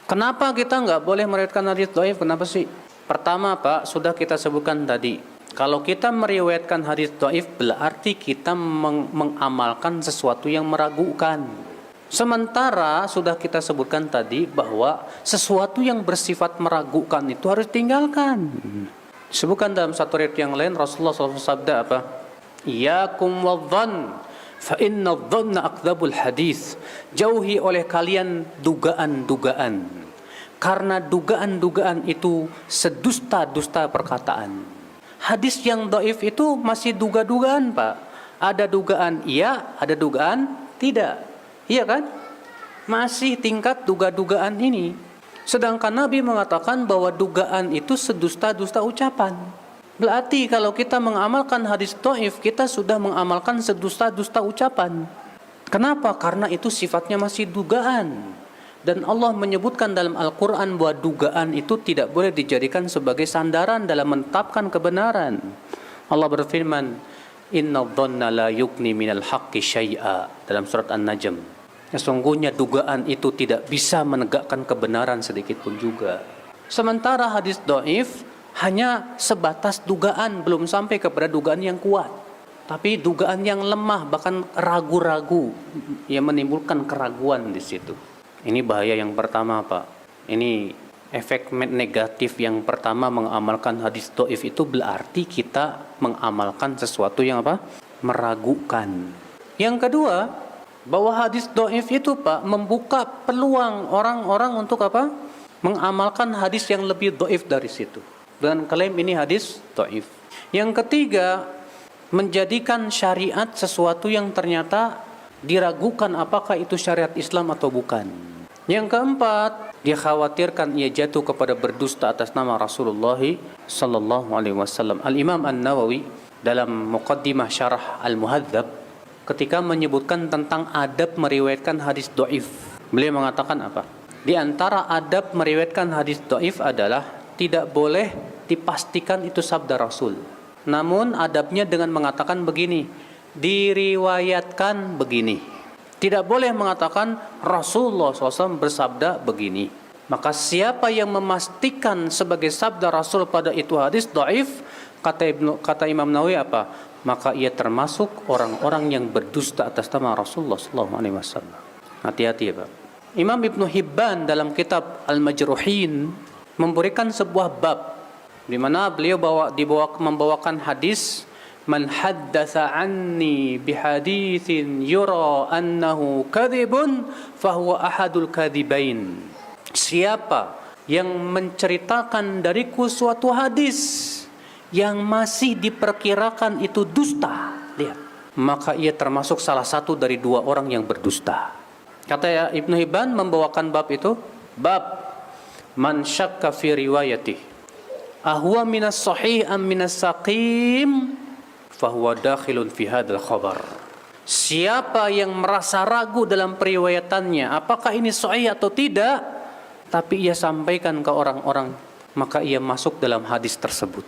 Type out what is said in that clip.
Kenapa kita nggak boleh meriwayatkan hadis dhaif? Kenapa sih? Pertama, Pak, sudah kita sebutkan tadi. Kalau kita meriwayatkan hadis dhaif berarti kita mengamalkan sesuatu yang meragukan. Sementara sudah kita sebutkan tadi bahwa sesuatu yang bersifat meragukan itu harus tinggalkan. Sebutkan dalam satu riwayat yang lain Rasulullah SAW sabda apa? Iyakum wadh-dhann fa inna adh-dhanna akdzabul hadits. Jauhi oleh kalian dugaan-dugaan. Karena dugaan-dugaan itu sedusta-dusta perkataan. Hadis yang dhaif itu masih duga-dugaan, Pak. Ada dugaan iya, ada dugaan tidak. Iya kan? Masih tingkat duga-dugaan ini. Sedangkan Nabi mengatakan bahwa dugaan itu sedusta-dusta ucapan. Berarti kalau kita mengamalkan hadis dhaif, kita sudah mengamalkan sedusta-dusta ucapan. Kenapa? Karena itu sifatnya masih dugaan. Dan Allah menyebutkan dalam Al-Quran bahwa dugaan itu tidak boleh dijadikan sebagai sandaran dalam menetapkan kebenaran. Allah berfirman, Inna dhanna la yugni minal haqqi syai'a, dalam surat An-Najm. Sesungguhnya dugaan itu tidak bisa menegakkan kebenaran sedikit pun juga. Sementara hadis dhaif hanya sebatas dugaan, belum sampai kepada dugaan yang kuat. Tapi dugaan yang lemah, bahkan ragu-ragu, yang menimbulkan keraguan di situ. Ini bahaya yang pertama, Pak. Ini efek negatif yang pertama mengamalkan hadis dhaif itu berarti kita mengamalkan sesuatu yang apa? Meragukan. Yang kedua, bahwa hadis dhaif itu, Pak, membuka peluang orang-orang untuk apa? Mengamalkan hadis yang lebih dhaif dari situ. Dan klaim ini hadis dhaif. Yang ketiga, menjadikan syariat sesuatu yang ternyata diragukan apakah itu syariat Islam atau bukan. Yang keempat, dikhawatirkan ia jatuh kepada berdusta atas nama Rasulullah sallallahu alaihi wasallam. Al-Imam An-Nawawi dalam Muqaddimah Syarah Al-Muhadzab ketika menyebutkan tentang adab meriwayatkan hadis dhaif, beliau mengatakan apa? Di antara adab meriwayatkan hadis dhaif adalah tidak boleh dipastikan itu sabda Rasul. Namun adabnya dengan mengatakan begini, diriwayatkan begini. Tidak boleh mengatakan Rasulullah SAW bersabda begini. Maka siapa yang memastikan sebagai sabda Rasul pada itu hadis dhaif, kata Imam Nawawi apa? Maka ia termasuk orang-orang yang berdusta atas nama Rasulullah SAW. Hati-hati ya, Pak. Imam Ibnu Hibban dalam kitab Al-Majruhin memberikan sebuah bab di mana beliau membawakan hadis, man haddatsa anni bihaditsin yura annahu kadhibun fahuwa ahadul kadhibain. Siapa yang menceritakan dariku suatu hadis yang masih diperkirakan itu dusta, lihat, maka ia termasuk salah satu dari dua orang yang berdusta. Kata Ibnu Hibban membawakan bab itu, bab man syakka fi riwayati ahwa minas sahih am minas saqim fahuwa dakhilun fi hadzal khabar. Siapa yang merasa ragu dalam periwayatannya apakah ini sahih atau tidak, tapi ia sampaikan ke orang-orang, maka ia masuk dalam hadis tersebut.